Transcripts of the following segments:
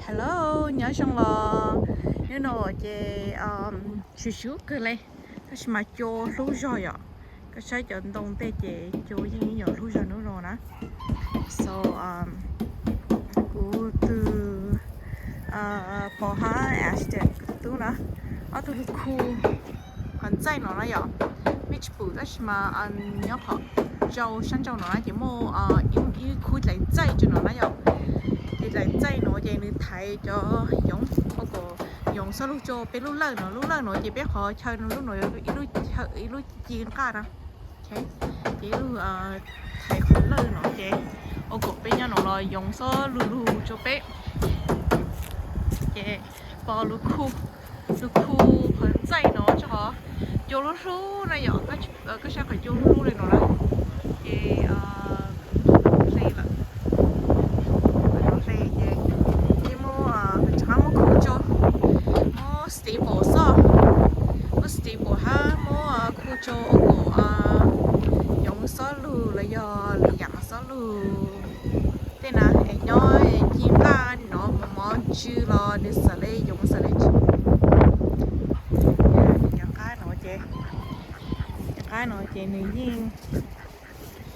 Hello, nhớ xong là you know cái chú cái này cái mà cho lú rồi ạ cái sai chọn đông tê chế cho những nhỏ lú rồi nữa rồi nè so cú từ bỏ há Ashton tu nè ở tu khu hoàn chạy nó vậy which bù đó mà anh nhớ họ châu sáng châu nó chỉ mua yêu khu lại chạy cho nó vậy thì lại chạy nó vậy nên thấy cho giống có dùng số lúc cho bé lúc lớn nó chỉ biết họ chơi nó lúc lúc chiên cả đó thế chỉ lúc thấy khổ lớn nó vậy ô cổ bé nhau nó là dùng số lu cho bé vậy bỏ lu khu hoàn chạy nó cho họ cho lu này nhỏ cái sao phải cho lu này nó là thì đây là nó đây vậy thì mua chả mua khu cho mua stable sao mua stable ha mua khu cho dùng số lu là do giảm số lu thế nào nhỏ chim ta nó mà chưa lo để xử lý dùng xử lý cái nó chế nữ nhiên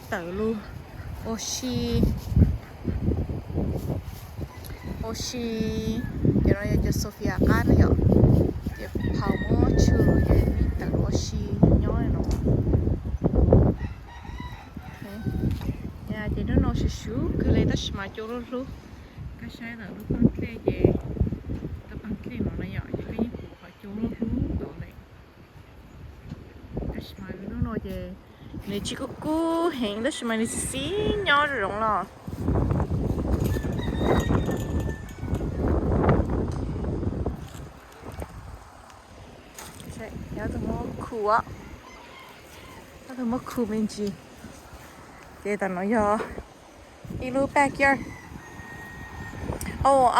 tử luôn oxy cho nó cho Sophia cái nó vậy để phao mỏ chữ để tử oxy nhói nó thì nó xíu cứ lấy đất mà cho nó luôn cái sai là lúc con kia về cái con kia nó vậy cái gì cũng phải cho nó luôn đó này mà nó nói về nếu chỉ có cô hẹn đó mà nó xí nhỏ rồi đúng không? Chạy, nhớ tụi nó khu á, tụi nó khu bên gì? Để tao nói cho, ilu backyard. Oh,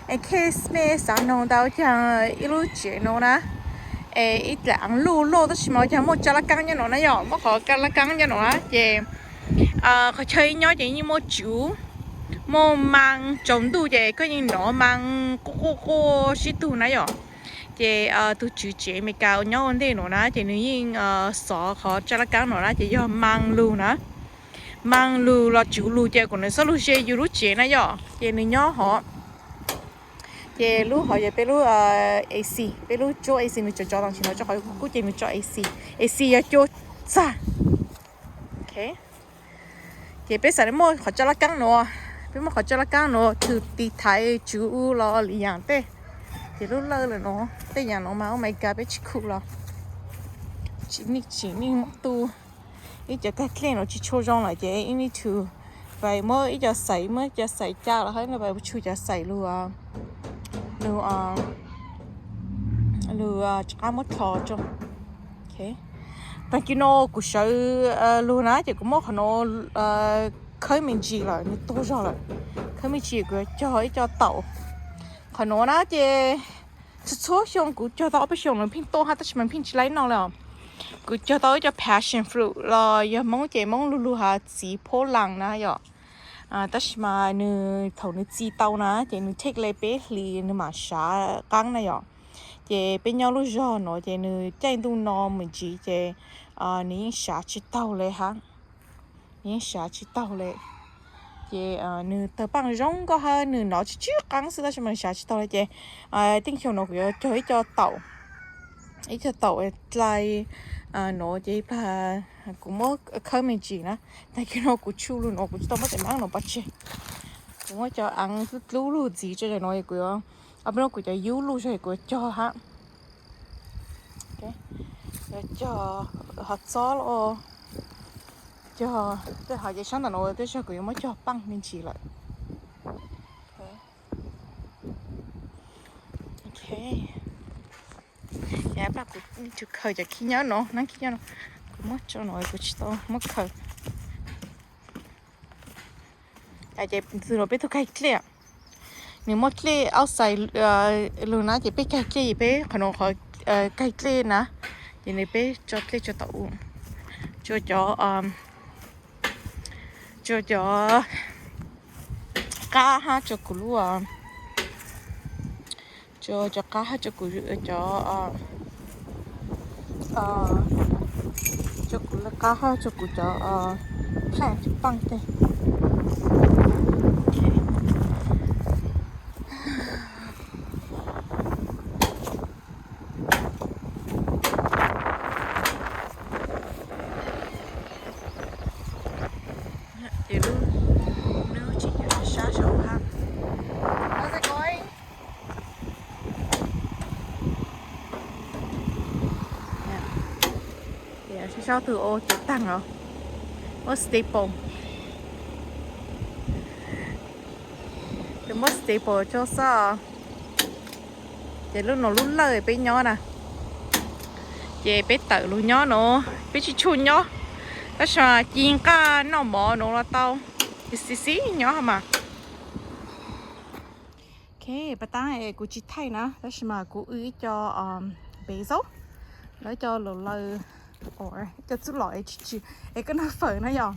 in case me sáng nông đào chẳng ilu chuyện nó nè. Ít lạng lô đó chỉ mà cho một cho lá căng cho nó nè nhỏ mà khó căng lá căng cho nó á về khó chơi nhỏ chỉ như một chú một mang trồng tu về có những nó mang cô xí tu nè nhỏ về tu chú chế mấy cao nhỏ hơn thế nó nè thì nếu như xỏ khó cho lá căng nó nè thì do mang lù là chú lù về còn nó số lù chế lù chế nè nhỏ về nếu nhỏ họ về lúc họ về bên lúc AC bên lúc cho AC nó cho đồng chí nó cho họ cũng chỉ nó cho AC ya cho sa ok về bên sau mua họ cho lá căng nó bên mua họ cho lá căng nó từ đi thái chú lo liền thế thì lúc lơ là nó thế nhà nó mà my god biết cool là chỉ ní mất tu ít cho cái kia nó chỉ cho rong lại chứ you need to vậy mới ít cho sấy cha là hết nó vậy chú cho sấy luôn à lu chả mất thọ cho ok tại vì nó cũng sợ lu nãy thì cũng mất nó khơi mình gì rồi nó to rồi khơi mình chỉ cái cho tàu còn nó nãy thì số xong cũng cho tàu bây giờ nó pin to hay là mình pin chỉ lấy nó là cũng cho tàu cho passion fruit là giờ mong lu hà chỉ phô lăng nè giờ tất mà nữ thầu nữ chi tàu nè thì nữ take lấy bé lì nữ mà xả căng nè giờ thì bên nhau lúc giờ nó thì nữ chạy tung nó mình chỉ thì nữ xả chỉ tàu lấy ha nữ xả chỉ tàu lấy thì nữ tập bằng rong có ha nữ nó chỉ căng sự đó mà xả chỉ tàu lấy thì tiếng chiều nó cũng cho tàu ít cho tàu lại nó chỉ là cũng mất khơi mình chỉ nè tại cái nó cũng chua luôn nó cũng tao mất cái máng nó bắt chết cũng mất cho ăn cứ lú gì cho nó cũng bên nó cũng cho yếu luôn cho cũng cho ha ok cho hạt gió lo cho cái hạt sáng là nó để cho cũng mất cho băng mình chỉ lại ok nhà bác cũng chụp khơi cho khi nhớ nó khi nhớ nó mất cho nó cũng chỉ to mất khơi tại vì từ nó biết tôi cái kia nếu mất kia outside luôn nãy chỉ biết cái kia biết còn nó khỏi cái kia nè thì này biết cho kia cho tàu cho cá ha cho củ lúa cho cá ha cho củ cho cho củ là cá ha cho củ cho phan cho băng đây để luôn nếu chỉ là sát sầu ha. How's it going? Yeah, sao từ ô chụp tăng rồi. Mất staple. Cái mất staple cho sao? Để lúc nó lúc lời bên nhỏ nè. Để bé tự luôn nhỏ nó, bé chỉ chun nhỏ. Đó là chiên cá nó mỏ nó là tao. Xí nhỏ hả mà. Okay, bà ta này của chị thay nè, đó là của ý cho basil, lấy cho lờ cho chút loại chị, cái nó phở nó giòn,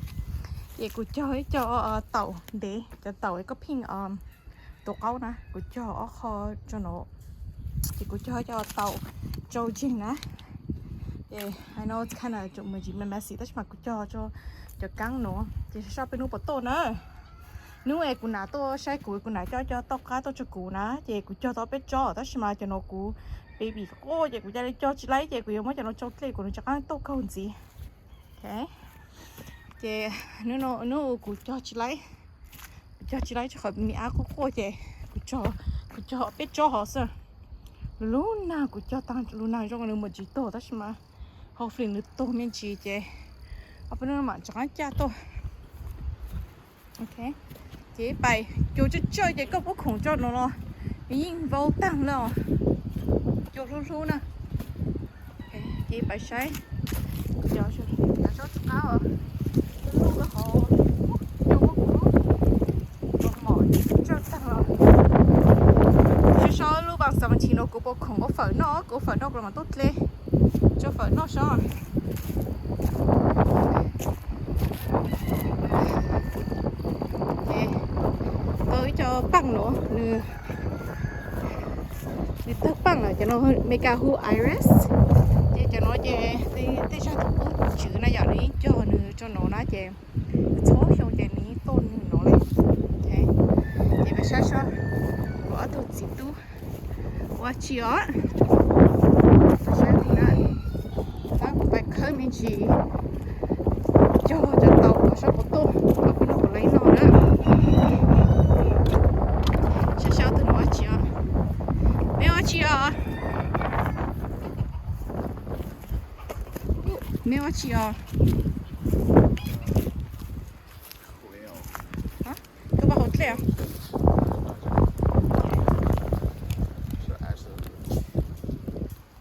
vậy của cho tàu để cho tàu có pin tổ áo nè, của cho kho cho nó, thì của cho tàu cho chín nè, yeah, I know it's kind of chúng mình chỉ messy, đó là của cho căng nó, thì sao bên nút bột tô nữa. Nếu ai cũng nãy tôi sai cũng nãy cho tóc cá tôi cho cũ nè, chị cũng cho tao biết cho, đó mà cho nó cũ baby cô chị cũng cho nó cho chị lấy chị cũng mới cho nó cho cái của nó cho cái tóc câu gì, ok? Chị nếu cũng cho chị lấy cho khỏi bị áo cô chị cũng cho biết cho họ sao, lúc nào cũng cho tăng lúc nào cho nó một chỉ tổ đó mà họ phải nước tổ miếng chị, ở bên đó mà cho cái cha tôi, ok? Chị bày cho chơi chị có khủng cho nó nhìn vô tăng rồi cho luôn nè chị bày say cho cá rồi luôn cái hồ cho nó mỏi cho tăng rồi cho lúc bằng sầm chỉ nó cũng có khủng có phở nó là mà tốt lên cho phở nó sao cho băng nữa thì tớ băng là cho nó mega hu iris thì cho nó chè thì cho nó chữ này giờ ní cho nó ná chè số xong chè ní tôn nó lên thế thì phải sao của tôi chỉ tu qua chiều phải sao thì nè ta phải khơi mình chỉ cho tàu của sao có tôn nó lấy nó nữa没有去啊？啊？都把好吃啊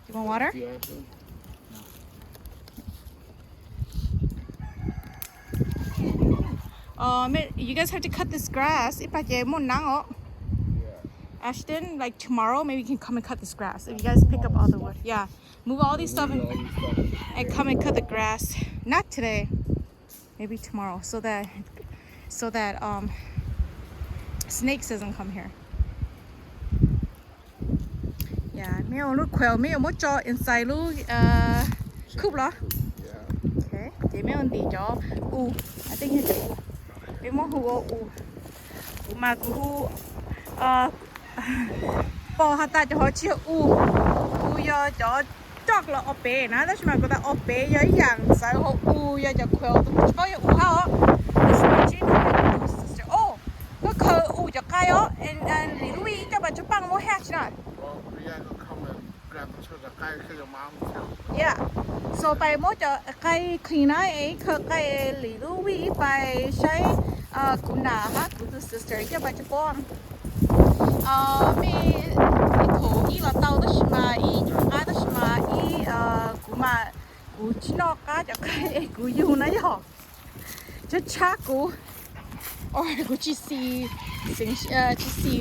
？You want water? You guys have to cut this grass. If I get more now. Ashton, like tomorrow, maybe you can come and cut this grass. If you guys pick up all the wood. Yeah. Move all these stuff and come and cut the grass. Not today. Maybe tomorrow. So that snakes doesn't come here. Yeah. 没有 look quail 没有 một cho inside look coop đó. Okay. Thì mấy con tỉ cho I think it's u. Mấy món hù mà hù bỏ hạt ta cho họ chia giờ cho chọc là ốp bể nè, đó mà người ta ốp bể giờ dạng sai họ giờ cho khuya tụi có giờ ha có khờ cho cái á and little wee cho bà cho băng mua hatch nè. Yeah, so by mua cho cái clean ấy cái little wee by say cũng nà ha của sister cho bà cho bông. Mi thổ ý là tao đó mà ý cá đó mà ý của mà của chỉ nó cá cho cái của yêu nó giờ cho chắc của của chỉ xí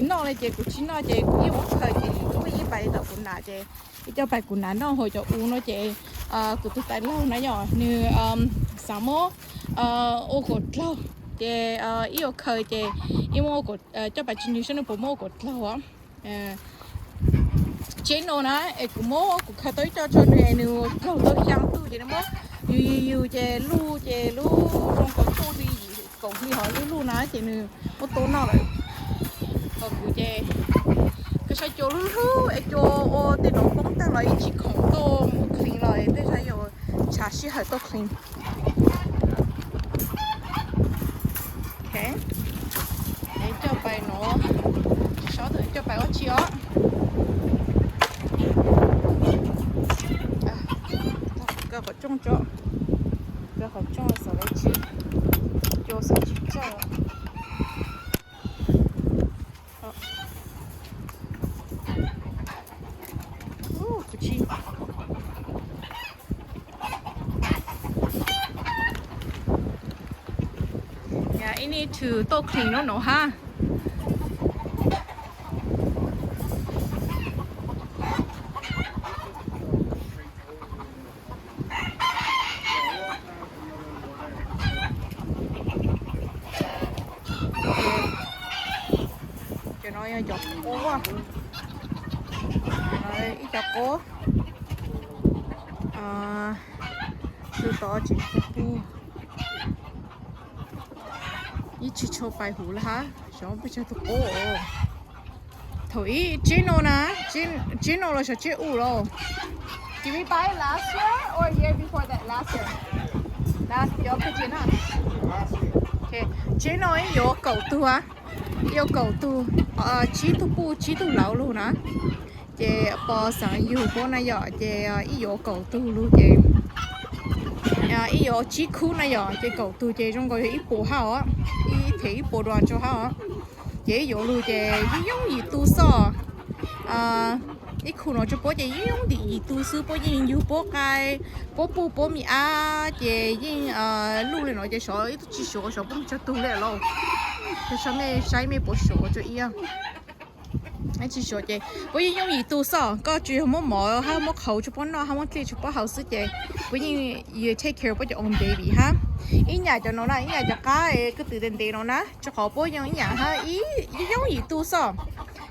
nó này chị của chỉ nó chị của yêu thời chị của ý bài tập của nà chị cho bài của nà nó hồi cho u nó chị của tôi tại lâu nãy giờ như sao mô ô cột lâu chị yêu khơi chị yêu mô cột cho bài chuyên nghiệp nó bộ mô cột lâu á Jeno na e ku mo ku kha toi cho cho ne nu lo to yang tu je mo yu je lu rong ko tu di ko hi ho lu na je nu mo to na rồi ko ku je cái sai cho lu e cho o te no bong ta lại chỉ không to mo clean lại te sai yo cha shi ha to clean okay để cho bài nó số thử cho bài có chiếu个好重着，个好重的手来吃，就上去这了。好，不吃。Yeah, I need to to clean no ha. Nói dọc cố quá nói ít dọc cố từ đó chỉ tu ít chỉ cho bài hủ là ha cho bây giờ tu cố thôi Gino na Gino là sẽ u rồi did we buy last year or year before that last year cái gì nào okay Gino ấy có cầu tu á yêu cầu tu chỉ tu lâu luôn á chị bỏ sang yêu bố này giờ chị yêu cầu tu luôn chị yêu chỉ khu này giờ chị cầu tu chị trong cái ít bộ hao á ít thấy bộ đoàn cho hao á chị yêu luôn chị giống gì tu so ít khu nó cho bố chị giống gì tu sư bố gì yêu bố cái bố mi chị luôn lên nói chị sợ ít chỉ sợ bố cho tu lên luôn cái sao mẹ sai mẹ bỏ sổ cho yêu anh chỉ sổ chị bởi vì giống như tu sọ có chuyện không mỏ ha không khẩu cho bọn nó không chơi cho bọn hậu sự chị bởi vì you take care of your own baby ha ý nhà cho nó này ý nhà cho cái tự tiền nó nè cho họ bố giống nhà ha ý giống như tu sọ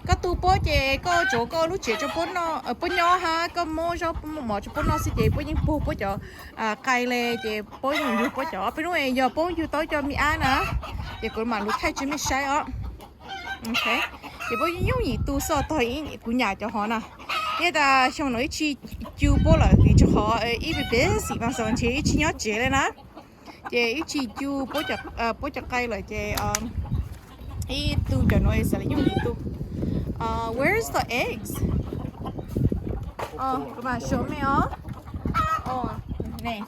có tu bố chị có chỗ có lúc chị cho bọn nó bọn nhỏ ha có mua cho mỏ cho bọn nó sẽ chị bởi vì bố cho cài lệ chị bố những bố cho bên ngoài giờ bố yêu tới cho mi ăn nè thì cũng mà lúc thay cho mi sai á ok thì bố giống như tu sọ thôi của nhà cho họ nè bây giờ xong nói chi chú bố là thì cho họ ít bé xí bằng xong chỉ nhớ chế lên nè chị ít chi chú bố cho cây là chị ít tu cho nó sẽ là giống như tu where's the eggs các bạn show me nè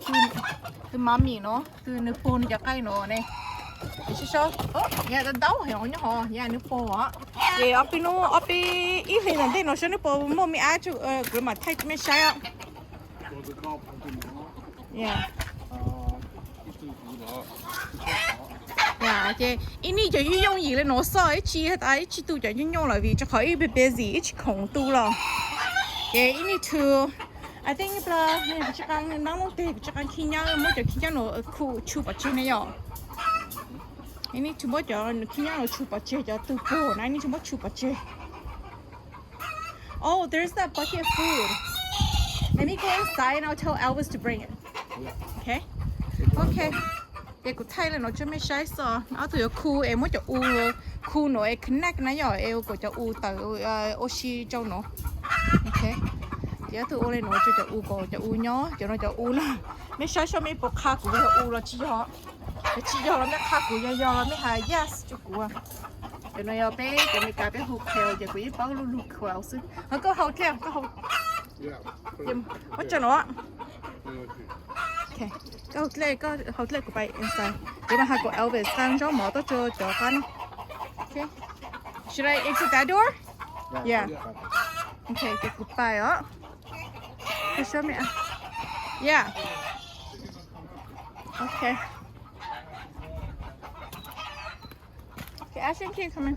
từ mami nó từ nước phun cho cây nó nè chị sao nhà ta đấu hiểu nhá họ nhà nước phun á thì ở bên ít thì lần đây nó sẽ nước phun mua mi ai chú cái mà thay mi sai á chị ini cho用gì lên nó sợ ấy chi hết ấy chi tu cho用lại vì cho khỏi bị busy chỉ không tu rồi chị ini to I think là nên chỉ cần nắng nóng thì chỉ cần khi nhau mới cho khi nhau nó khu chụp ở trên này rồi ini to mới cho khi nhau nó chụp ở trên cho tu bổ này ini to mới chụp ở trên oh there's that bucket of food let me go inside and I'll tell Elvis to bring it okay cái của Thái là nó cho mấy sai sò nó từ khu em mới cho u khu nó em connect nó rồi em của cho u từ oxy cho nó ok giờ từ u lên nó cho u của cho u nhó cho nó cho u nó mấy sai cho mấy bộ khá của nó u là chỉ cho nó mấy khá của do nó mấy hai yes cho của cho nó bé cho mấy cái bé hụt theo giờ của bao luôn khỏe xứ nó có hậu theo có hậu mất cho nó okay có hot lệ của bay inside để mà hai của Elvis sang cho mở cho con okay should I exit that door yeah okay cái của bay á show me yeah okay Ashton, can you come in?